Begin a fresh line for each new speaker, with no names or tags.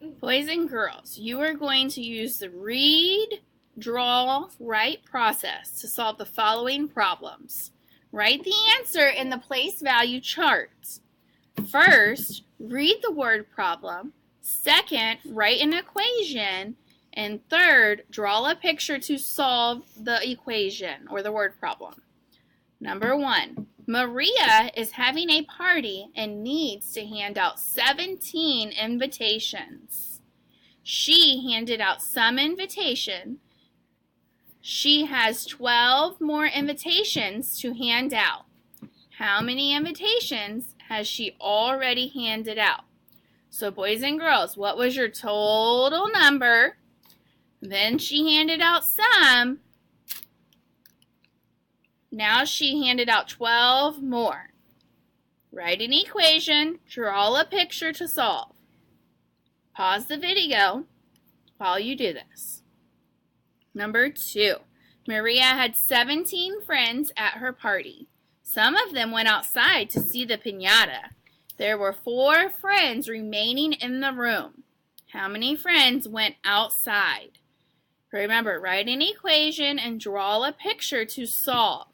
Boys and girls, you are going to use the read, draw, write process to solve the following problems. Write the answer in the place value chart. First, read the word problem. Second, write an equation. And third, draw a picture to solve the equation or the word problem. Number 1, Maria is having a party and needs to hand out 17 invitations. She handed out some invitation. She has 12 more invitations to hand out. How many invitations has she already handed out? So boys and girls, what was your total number? Then she handed out some. Now she handed out 12 more. Write an equation, draw a picture to solve. Pause the video while you do this. Number 2, Maria had 17 friends at her party. Some of them went outside to see the piñata. There were 4 friends remaining in the room. How many friends went outside? Remember, write an equation and draw a picture to solve.